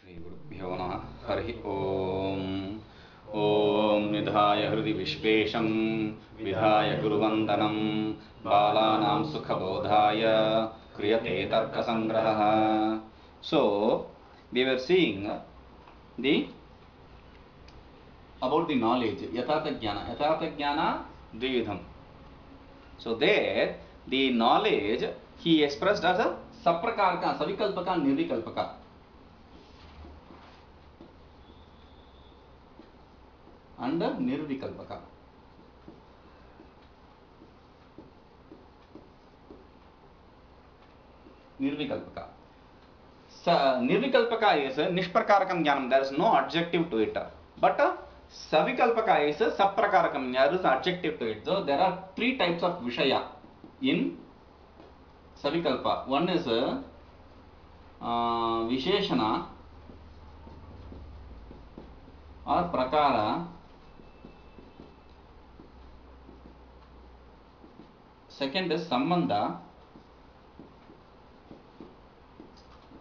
श्रीगुरुभ्यो नमः हरिः ओम् ॐ निधाय हृदि विश्वेशं विधाय गुरुवन्दनं बालानां सुखबोधाय क्रियते तर्कसङ्ग्रहः. So we were seeing the about the knowledge yathartha jnana dvividham. So there the knowledge he expressed as a saprakaraka, savikalpaka, nirvikalpaka. And nirvikalpaka. Nirvikalpaka. Nirvikalpaka is nishprakarakam jnanam. There is no adjective to it. But savikalpaka is saprakarakam. There is adjective to it. So there are three types of vishaya in savikalpa. One is visheshana or prakara. Second is sambandha.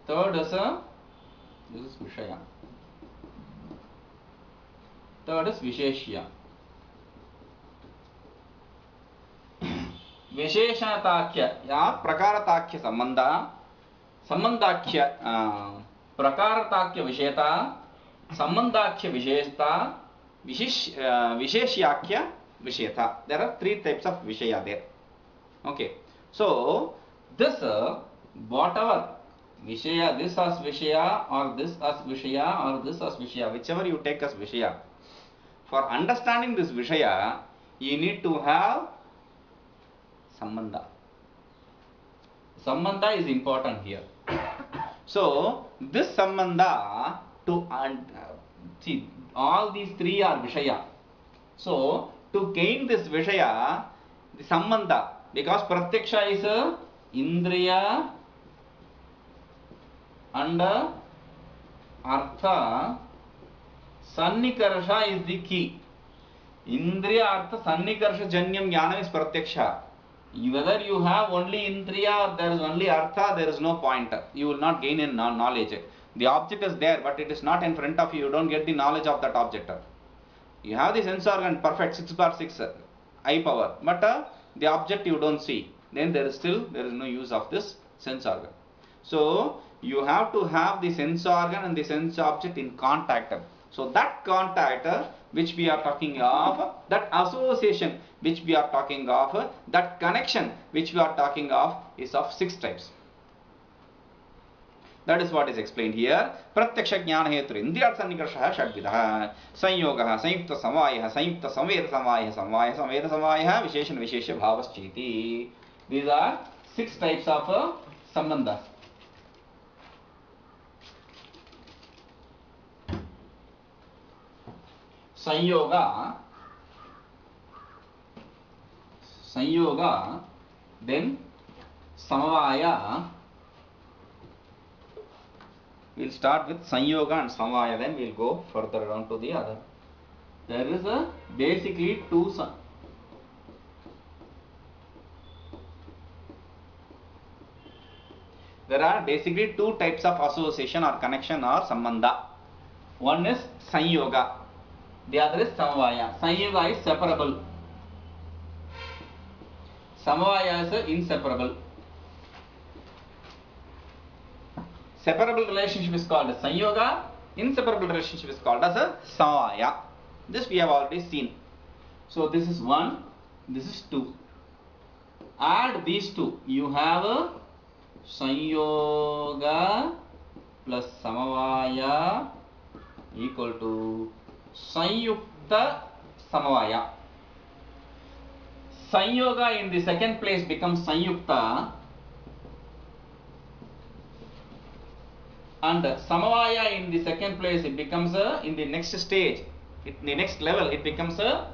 Third is this is vishaya. Third is visheshya. Visheshanatakya ya prakaratakya sambandha, sambandhakya prakaratakya visheta, sambandhakya visheshta, visheshyakya visheta. There are three types of vishaya there. Okay, so this whatever vishaya, this as vishaya or this as vishaya or this as vishaya, whichever you take as vishaya, for understanding this vishaya you need to have sambandha. Sambandha is important here. So this sambandha to see all these three are vishaya. So to gain this vishaya, the sambandha, because pratyaksha is indriya and artha, sannikarsha is the key. Indriya artha sannikarsha janyam jnana is pratyaksha. Whether you have only indriya or there is only artha, there is no point. You will not gain in knowledge. The object is there, but it is not in front of you. You don't get the knowledge of that object. You have the sense organ perfect 6/6 eye power, but the object you don't see. Then there is no use of this sense organ. So you have to have the sense organ and the sense object in contact. So that contact which we are talking of, that association which we are talking of, that connection which we are talking of is of 6 types. That is what is explained here. Pratyaksha jnana hetu indriya sannikarshah षड्विधः संयोगः संयुक्त समवायः संयुक्त संवेद समवायः समवाय संवेद समवायः विशेषण विशेष भावश्चेति. These are 6 types of sambandhas. Sanyoga, then samavaya. We'll start with sanyoga and samavaya, then we'll go further down to the other. There is basically there are basically 2 types of association or connection or sambandha. One is sanyoga, the other is samavaya. Sanyoga is separable, samavaya is inseparable. Separable relationship is called as sanyoga, inseparable relationship is called as a samavaya. This we have already seen. So this is 1, this is 2. Add these two, you have sanyoga plus samavaya equal to sanyukta samavaya. Sanyoga in the second place becomes sanyukta, and samavaya in the second place it becomes in the next stage, in the next level it becomes a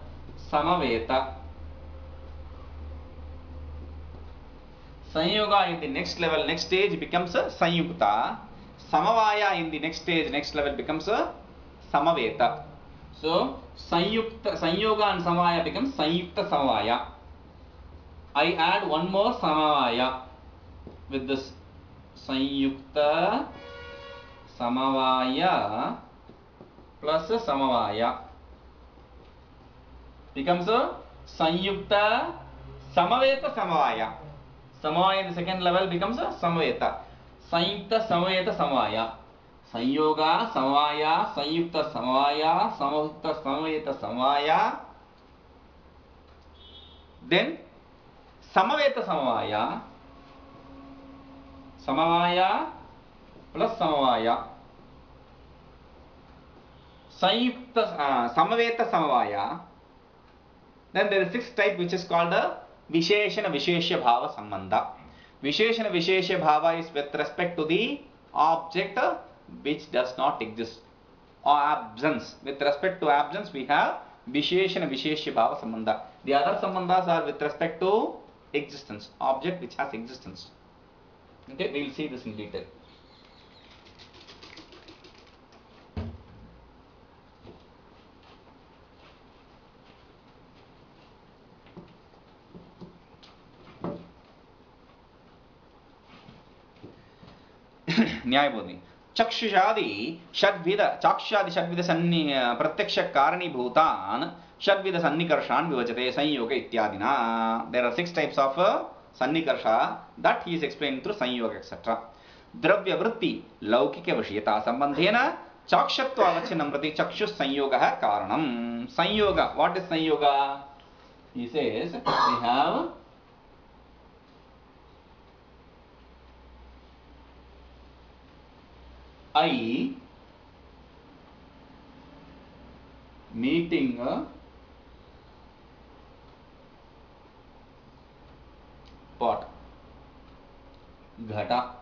samaveta. Sanyoga in the next level, next stage becomes a sanyukta. Samavaya in the next stage, next level becomes a samaveta. So sanyoga and samavaya becomes sanyukta samavaya. I add one more samavaya with this sanyukta samavaya plus samavaya becomes sanyukta samaveta samavaya. Samavaya in the second level becomes samaveta. Sanyukta samaveta samavaya. Sanyoga samavaya, sanyukta samavaya, samavita samaveta samavaya. Then samaveta samavaya, samavaya plus samavaya, sanyukta samaveta samavaya. Then there is sixth type which is called a Visheshana Visheshya Bhava Sambandha. Visheshana Visheshya Bhava is with respect to the object which does not exist or absence. With respect to absence we have Visheshana Visheshya Bhava Sambandha. The other Sambandhas are with respect to existence, object which has existence. Okay, we will see this in detail. न्यायबोधि चक्षुषादि षड्विध चाक्षुषादि षड्विध सन्नि प्रत्यक्ष कारणीभूतान् षड्विध सन्निकर्षान् विभजते संयोग इत्यादिना. There are 6 types of सन्निकर्षा that he is explained through संयोग etc. द्रव्य वृत्ति लौकिक विषयता संबंधेन चाक्षत्व अवच्छिन्नं प्रति चक्षु संयोगः कारणम्. संयोग, what is संयोग? He says we have I meeting pot, ghata,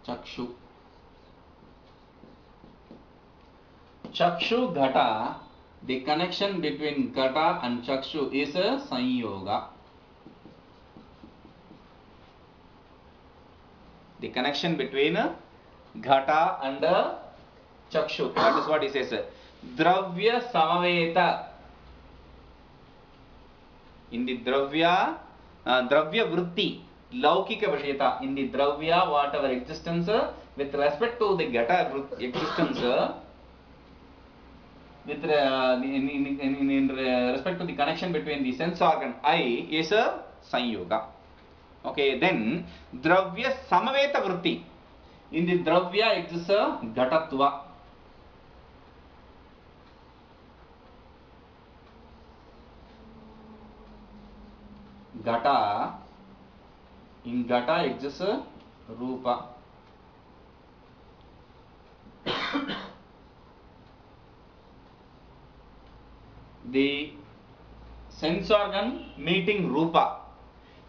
chakshu. Chakshu ghata, the connection between ghata and chakshu is a sanyoga. The connection between ghata and chakshu, that is what he says. Dravya samaveta. In the dravya vritti, laukika vishayata. In the dravya, whatever existence, with respect to the ghata existence, with in respect to the connection between the sense organ I is a sanyoga. Okay, then dravya samaveta vritti. In the dravya exists a ghatatva. Ghata, in ghata exists a rupa. The sense organ meeting rupa.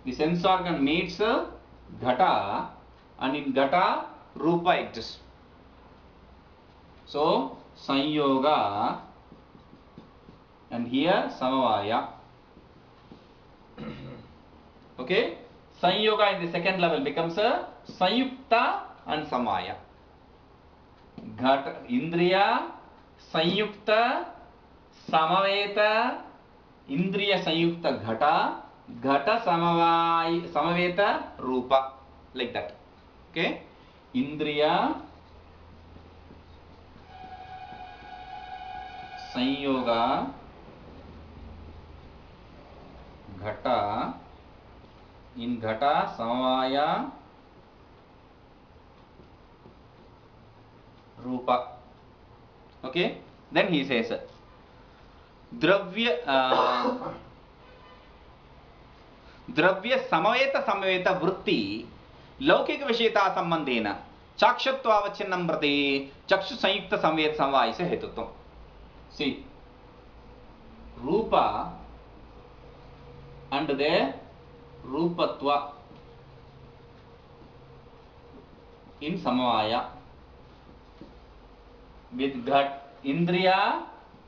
The sense organ meets ghata, and in ghata rupa exists. So sanyoga, and here samavaya. Okay, sanyoga in the second level becomes a sanyukta and samaya. Ghata indriya sanyukta samaveta indriya sanyukta ghata ghata samaveta rupa, like that. Okay, indriya sanyoga ghata, in ghata samavaya rupa. Okay, then he says dravya samaveta vritti लौकिक विषयता संबंधेन चाक्षत्वावच्छिन्नं प्रति चक्षु संयुक्त संवेद समवाय से हेतुत्वम्. See, rupa and their rupatva in samavaya with ghat indriya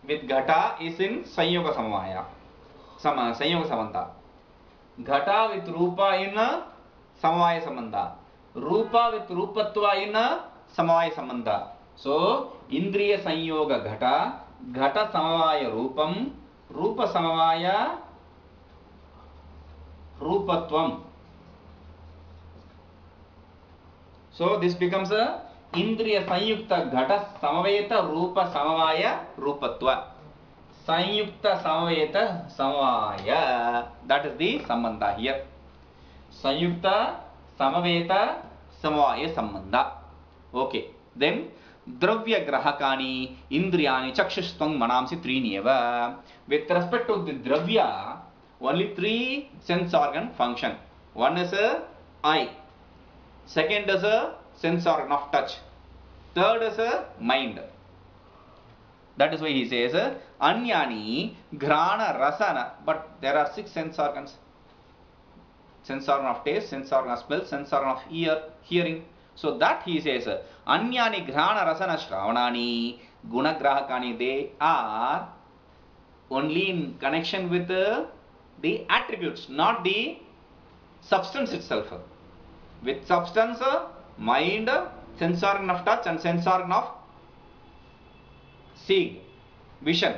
with ghata is in sanyoga samavaya sanyoga samanta. Ghata with rupa in samavaya sambandha, rupa with rupatva in samavaya sambandha. So indriya sanyoga ghata, ghata samavaya rupam, rupa samavaya rupatvam. So this becomes a Indriya Sanyukta Ghata Samaveta Rupa Samavaya Rupatva. Sanyukta Samaveta Samavaya. That is the Sambandha here. Sanyukta Samaveta Samavaya Sambandha. Okay. Then Dravya Grahakani Indriyani Chakshustvang Manamsi Triniyava. With respect to the Dravya, only three sense organ function. One is a eye. Second is a sense organ of touch. Third is a mind. That is why he says Anyani Grana Rasana. But there are 6 sense organs. Sense organ of taste, sense organ of smell, sense organ of hearing. So that he says Anyani Grana Rasana Shravanani Gunagrahakani. They are only in connection with the attributes, not the substance itself. With substance, mind, sense organ of touch and sense organ of seeing, vision.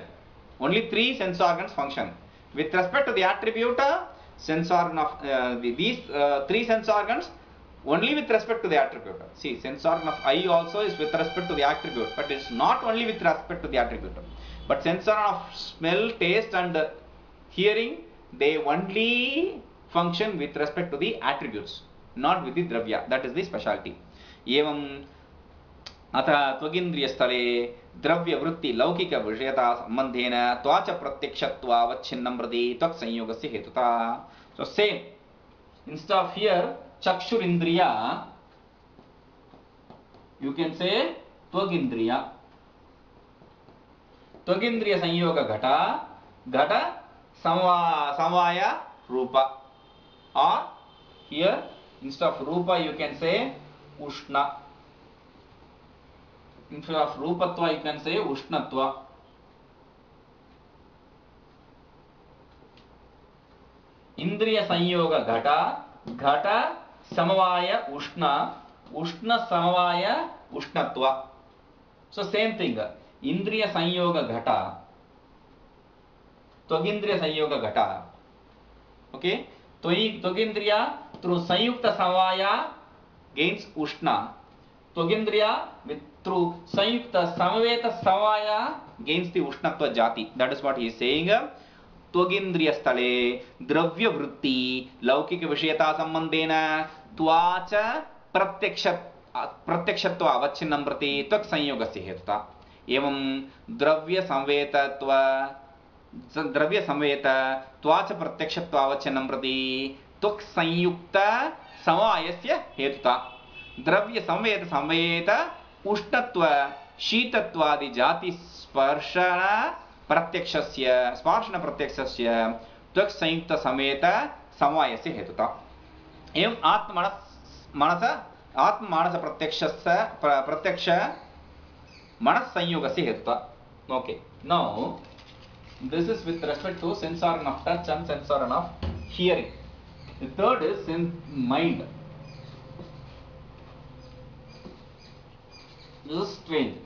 Only 3 sense organs function. With respect to the attribute, sense organ of these 3 sense organs only with respect to the attribute. See, sense organ of eye also is with respect to the attribute, but it's not only with respect to the attribute. But sense organ of smell, taste and hearing, they only function with respect to the attributes, not with the dravya. That is the specialty. Evam atha tvagindriya stale dravya vritti laukika vishayata sambandhena tvacha pratyakshत्वा avacchinnam prati tvak sanyogasya hetuta. So same, instead of here chakshurindriya, you can say tvagindriya. Tvagindriya sanyoga ghata samvaya rupa. Or here instead of rupa you can say ushna. Instead of rupatva you can say ushnatva. Indriya sanyoga ghata samavaya ushna samavaya ushnatva. So same thing. Indriya sanyoga ghata, tvagindriya sanyoga ghata. Okay, tvagindriya through sanyukta samavaya gains ushna. Tvagindriya through sanyukta samaveta samavaya gains the ushnatva jati. That is what he is saying. Tvagindriya stale dravya vritti laukika vishayata sambandhena tvacha pratyakshत्वा avacchinnam prati tvak sanyogasya hetuta. एवं द्रव्य संवेत त्वाच प्रत्यक्षत्व अवच्छिन्नं प्रति त्वक् संयुक्त समवायस्य हेतुता. द्रव्य संवेत उष्णत्व शीतत्वादि जाति स्पर्शन प्रत्यक्षस्य त्वक् संयुक्त संवेत समवायस्य हेतुता. एवं आत्म मानस प्रत्यक्ष Manas Sanyogasya Hetuta. Okay. Now, this is with respect to sense organ of touch and sense organ of hearing. The third is mind. This is strange.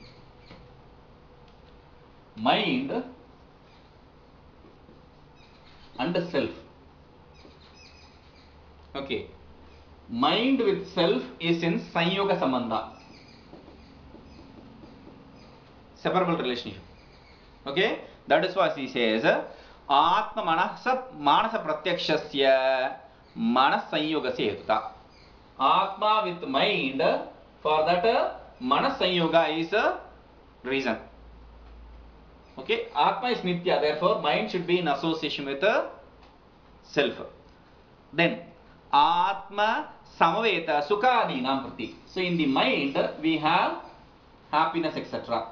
Mind and self. Okay. Mind with self is in Sanyoga Sambandha. Separable relationship. Okay, that is what he says. Atma manasa pratyakshasya manas sanyogasya hetuta. Atma with mind, for that manas sanyoga is a reason. Okay, Atma is nitya, therefore mind should be in association with self. Then Atma samaveta sukadinam prati. So in the mind we have happiness, etc.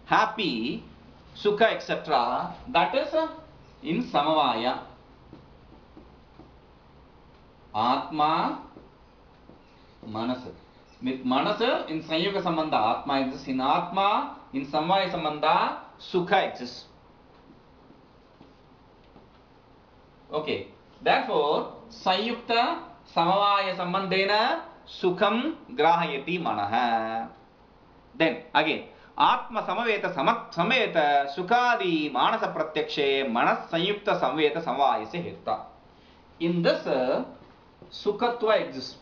Happy, sukha, etc. That is in samavaya. Atma, manas. With manas in sanyoga sambandha, atma exists. In atma, in samavaya sambandha, sukha exists. Okay. Therefore, sanyukta samavaya sambandhena sukham grahayati manaha. Then again, Atma samaveta sameta sukadi manasa pratyakshe manas sanyukta samveta samvayasya hetuta. In this Sukhatva exists.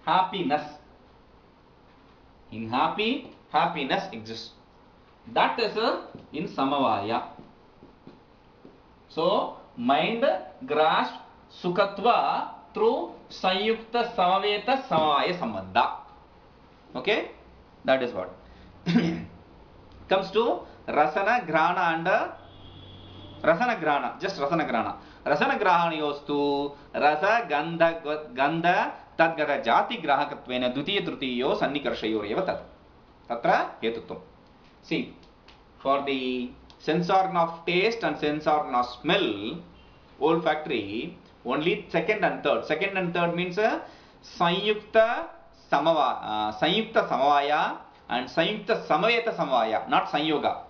Happiness. In happy, happiness exists. That is in Samavaya. So, mind grasps Sukhatva through Sanyukta Samaveta Samavaya Sambandha. Okay? That is what. Comes to Rasana, Grana and Rasana Grana. Just Rasana Grana. Rasana Grahani yostu Rasa Gandha Tadgata Jati Grahakatvena Dutiya Trutiyo Sannikarshayureva Tat. Tatra Hetutvam. See, for the sense organ of taste and sense organ of smell, olfactory, only second and third. Second and third means Sanyukta Samavaya and Sanyukta Samaveta Samavaya, not Sanyoga.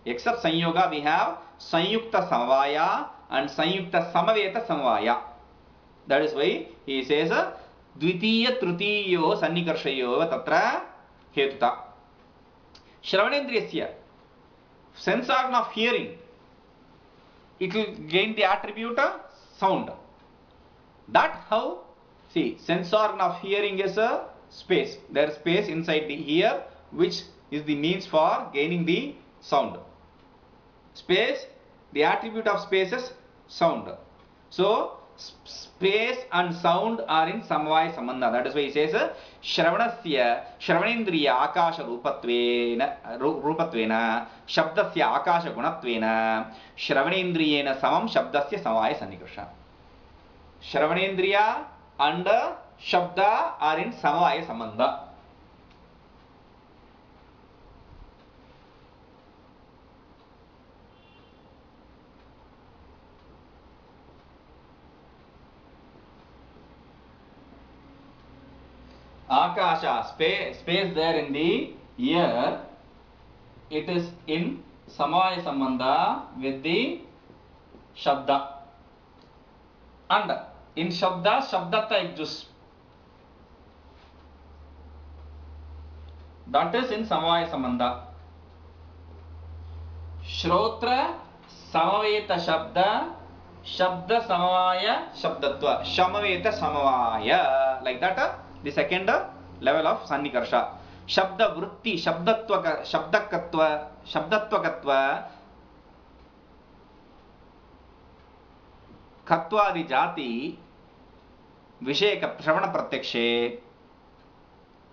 Except Sanyoga, we have Sanyukta Samavaya and Sanyukta Samaveta Samavaya. That is why he says Dvitiya Trutiyo Sannikarshayo Tatra Hetuta. Shravanendriyasya, sense organ of hearing, it will gain the attribute sound. That how, see, sense organ of hearing is a space. There is space inside the ear which is the means for gaining the sound. Space, the attribute of space is sound. So, space and sound are in Samavaya Sambandha. That is why he says Shravanasya, Shravanendriya Akasha Rupatvena, Shabdasya Akasha Gunatvena, Shravanendriyena Samam Shabdasya Samavaya Sannikarsa. Shravanendriya and Shabda are in Samavaya Sambandha. Akasha, space there in the ear, it is in Samavaya Sambandha with the Shabda. And in Shabda, Shabdata exists. That is in Samavaya Sambandha. Shrotra Samaveta Shabda, Shabda Samavaya Shabdatva, Shamaveta Samavaya. Like that. The second level of Sannikarsha. Shabda Vritti, Shabdatvakatva, Katwadi Jati, Visheka Shravana Pratyakshe,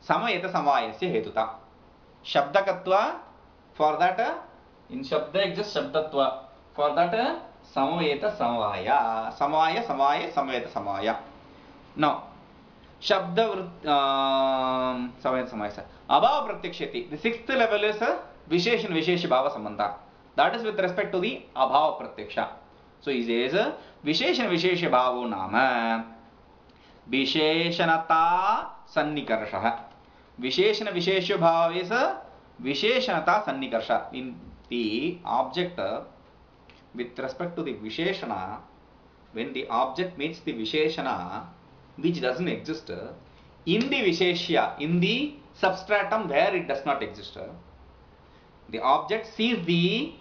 Samayeta Samavayasya Hetuta. Shabdakatva, for that, in Shabda exists Shabdatva. For that, Samayeta Samavaya. Samavaya, Samayeta Samavaya. Now, Shabda Samaveta Samavaya. Abhava Pratyakshati. The sixth level is Visheshan Vishesha Bhava Sambandha. That is with respect to the Abhava Pratyaksha. So he says Visheshan Vishesha Bhavo Nama Visheshanata Sannikarsha. Visheshana Vishesha Bhava is Visheshanata Sannikarsha. In the object with respect to the Visheshana, when the object meets the Visheshana which doesn't exist, in the Visheshya, in the substratum where it does not exist, the object sees the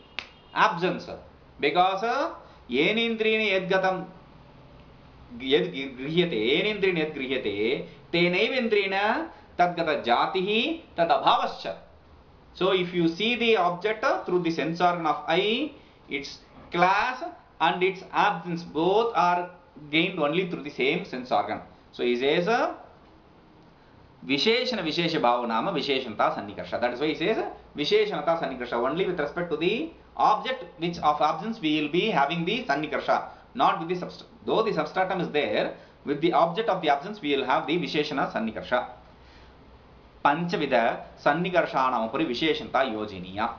absence. Because Yenindriyani Yadgatam Yadgrihate, Yenindriyani Yadgrihate, Tenaivendrina Tadgata Jatihi Tadabhavascha. So if you see the object through the sense organ of eye, its class and its absence both are gained only through the same sense organ. So he says Visheshana Vishesha Bhava Nama Visheshanata Sannikarsha. That is why he says Visheshanata Sannikarsha. Only with respect to the object which of absence we will be having the Sannikarsha, not with the substratum. Though the substratum is there, with the object of the absence we will have the Visheshana Sannikarsha. Panchavida Sannikarshanam Upari Visheshanata Yojiniya.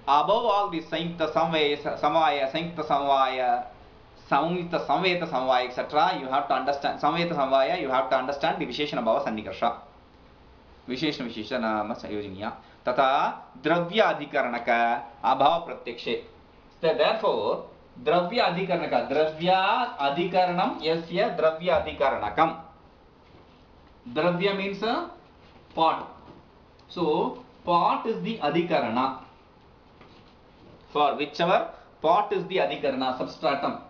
Above all the Sanyukta Samavaya, Sanyukta Samavaya, Samyukta Samveta Samvaya, etc., you have to understand Samveta Samvaya, you have to understand the Visheshana Bhava Sannikarsha. Visheshana Visheshana Sayojiniya. Tata Dravya Adhikaranaka Abhava Pratyakshe. So therefore, Dravya Adhikaranam Yasya Dravya Adhikaranakam. Dravya means pot. So pot is the Adhikarana. For whichever pot is the Adhikarana, substratum.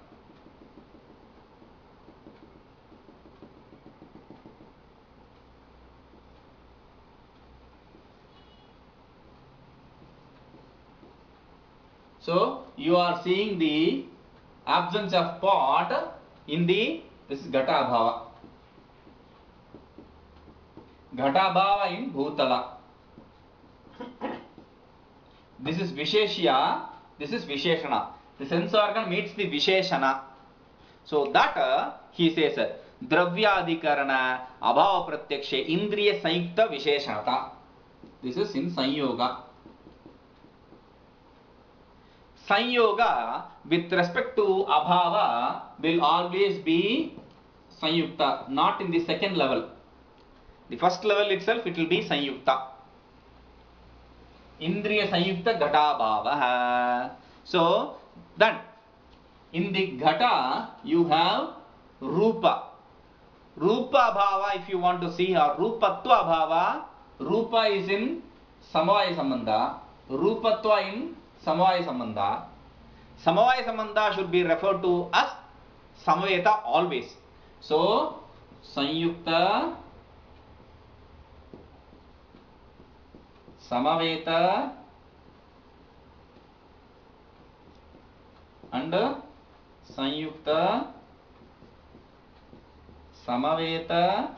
So you are seeing the absence of pot in the this ghata bhava. Ghata bhava in bhutala. This is visheshya, this is visheshana. The sense organ meets the visheshana. So that he says dravyadikarana abhava pratyakshe indriya sanyukta visheshanata. This is in sanyoga. Sanyoga with respect to abhava will always be sanyukta, not in the second level. The first level itself it will be sanyukta. Indriya sanyukta ghata bhava. So then in the ghata you have rupa. Rupa bhava if you want to see, or rupatva bhava. Rupa is in samavaya sambandha. Rupatva in samavaya sambandha. Samavaya sambandha should be referred to as samaveta always. So sanyukta, samaveta and sanyukta, samaveta,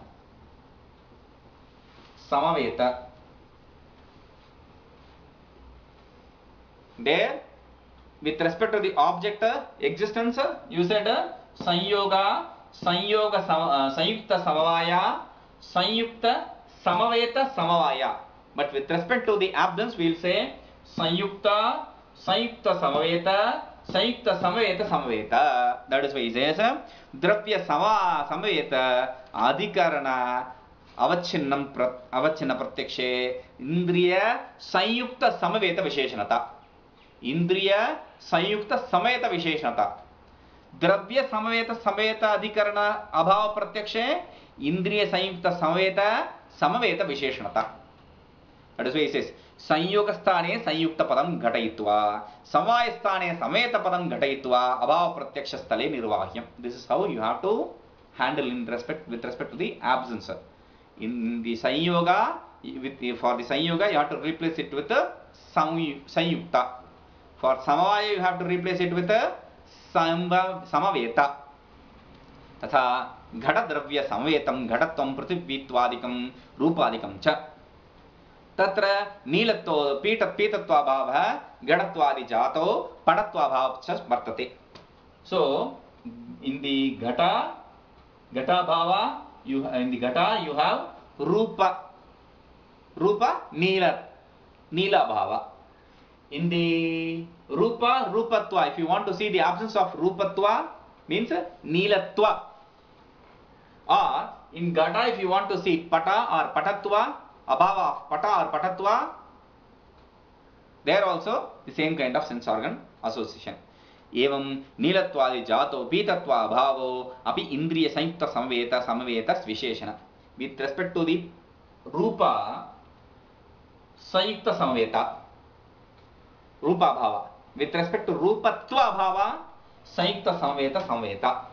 samaveta. There with respect to the object existence you said sanyoga, sanyoga sanyukta samavaya, sanyukta samaveta samavaya. But with respect to the absence we will say sanyukta, sanyukta samaveta, sanyukta samaveta samaveta. That is why he says dravya samaveta adhikarana avachinna pratyakshe indriya sanyukta samaveta visheshanata. Indriya sanyukta samaveta visheshanata. Dravya samaveta samaveta adhikarana abhava pratyakshe indriya sanyukta samaveta visheshanata. That is why he says sanyoga sthane sanyukta padam ghatayitva, samvaya sthane sameta padam ghatayitva, abhava pratyaksha sthale nirvahyam. This is how you have to handle with respect to the absence. In the sanyoga, for the sanyoga you have to replace it with sanyukta. For samavaya you have to replace it with samaveta. Tatha ghata dravya samvetam ghatatvam prithivitvadikam rupadikam cha. Tatra nilatto pītatva bhava ghatattvadi jato padatva bhava cha vartate. So in the ghata bhava in the ghata you have rupa nila bhava. In the rupatva, if you want to see the absence of rupatva means nilatva. Or in ghata if you want to see pata or patatva, abhava of pata or patatva, there also the same kind of sense organ association. Evam nilatvadi jato pītatva abhavo api indriya sanyukta samaveta visheshana. With respect to the rupa sanyukta samaveta, rupa bhava. With respect to rupatva bhava sanyukta samaveta.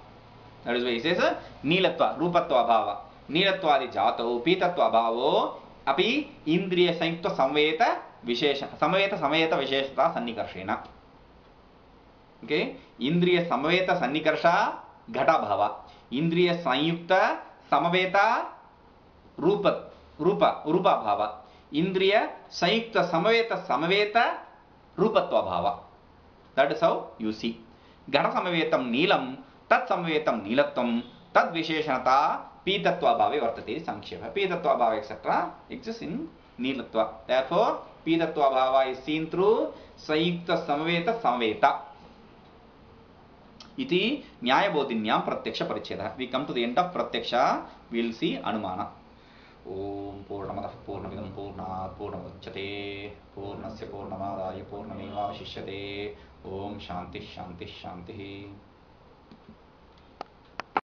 That is why he says nilatva rupatva bhava nilatvadi jato pītatva bhavo api indriya sanyukta samaveta visheshata sannikarshena. Okay, indriya samaveta sannikarsha ghata bhava, indriya sanyukta samaveta rupa bhava, indriya sanyukta samaveta rupatva bhava. That is how you see. Ghata samavetam nilam, tat samavetam nilatvam, tad visheshanata pītatva bhave vartate sankshepa. Pītatva bhava etc. exists in nilatva. Therefore, pītatva bhava is seen through sanyukta samaveta. Iti nyayabodhinyam pratyaksha paricheda. We come to the end of pratyaksha. We will see anumana. Om Purnamadah Purnamidam Purnat Purnamudachyate Purnasya Purnamadaya Purnamevavashishyate. Om Shanti Shanti Shanti.